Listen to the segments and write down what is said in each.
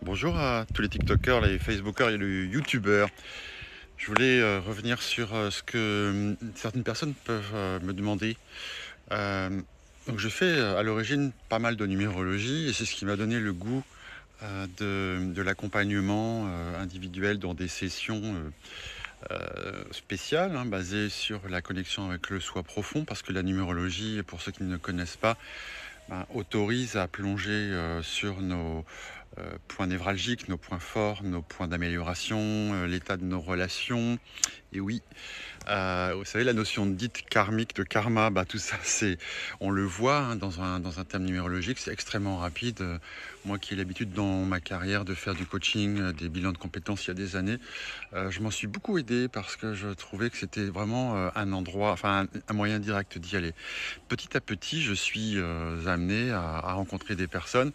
Bonjour à tous les TikTokers, les Facebookers et les YouTubers. Je voulais revenir sur ce que certaines personnes peuvent me demander. Euh, donc je fais à l'origine pas mal de numérologie et c'est ce qui m'a donné le goût de l'accompagnement individuel dans des sessions spéciales, hein, basées sur la connexion avec le soi profond, parce que la numérologie, pour ceux qui ne connaissent pas, autorise à plonger sur nos points névralgiques, nos points forts, nos points d'amélioration, l'état de nos relations. Et oui, vous savez, la notion dite karmique, de karma, tout ça, on le voit, hein, dans un terme numérologique, c'est extrêmement rapide. Moi qui ai l'habitude dans ma carrière de faire du coaching, des bilans de compétences il y a des années, je m'en suis beaucoup aidé parce que je trouvais que c'était vraiment un endroit, enfin un moyen direct d'y aller. Petit à petit, je suis amené à rencontrer des personnes.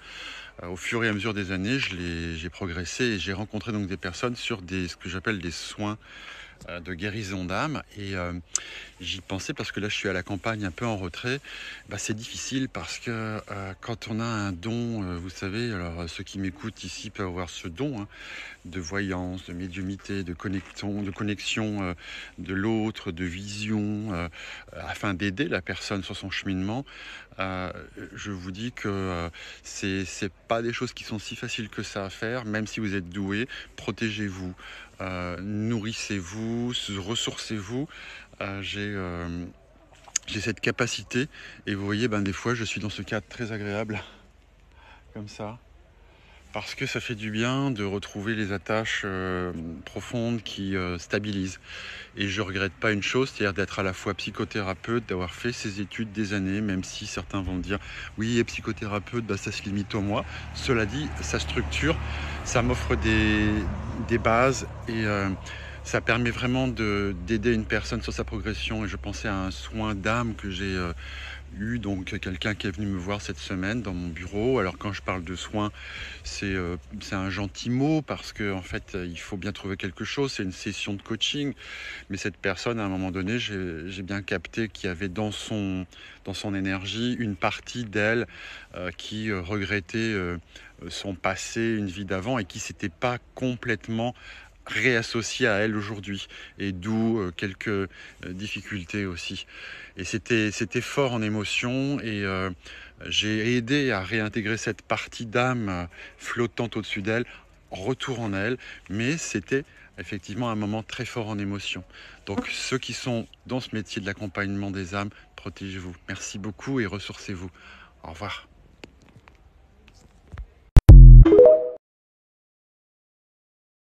Au fur et à mesure des années, j'ai progressé et j'ai rencontré donc des personnes sur ce que j'appelle des soins de guérison d'âme. Et j'y pensais parce que là, je suis à la campagne, un peu en retrait. C'est difficile parce que quand on a un don, vous savez, alors ceux qui m'écoutent ici peuvent avoir ce don, hein, de voyance, de médiumité, de connexion de l'autre, de vision, afin d'aider la personne sur son cheminement. Euh, je vous dis que c'est pas des choses qui sont si faciles que ça à faire, même si vous êtes doué. Protégez-vous, nourrissez-vous, ressourcez-vous. J'ai cette capacité et vous voyez, des fois, je suis dans ce cadre très agréable, comme ça. Parce que ça fait du bien de retrouver les attaches profondes qui stabilisent. Et je regrette pas une chose, c'est-à-dire d'être à la fois psychothérapeute, d'avoir fait ces études des années, même si certains vont dire oui, et psychothérapeute, ça se limite au moi. Cela dit, sa structure, ça m'offre des bases et ça permet vraiment d'aider une personne sur sa progression. Et je pensais à un soin d'âme que j'ai donc quelqu'un qui est venu me voir cette semaine dans mon bureau. Alors quand je parle de soins, c'est un gentil mot parce que en fait il faut bien trouver quelque chose. C'est une session de coaching, mais cette personne à un moment donné, j'ai bien capté qu'il y avait dans son énergie une partie d'elle qui regrettait son passé, une vie d'avant et qui s'était pas complètement réassocié à elle aujourd'hui, et d'où quelques difficultés aussi. Et c'était fort en émotion, et j'ai aidé à réintégrer cette partie d'âme flottante au-dessus d'elle, retour en elle, mais c'était effectivement un moment très fort en émotion. Donc ceux qui sont dans ce métier de l'accompagnement des âmes, protégez-vous. Merci beaucoup et ressourcez-vous. Au revoir.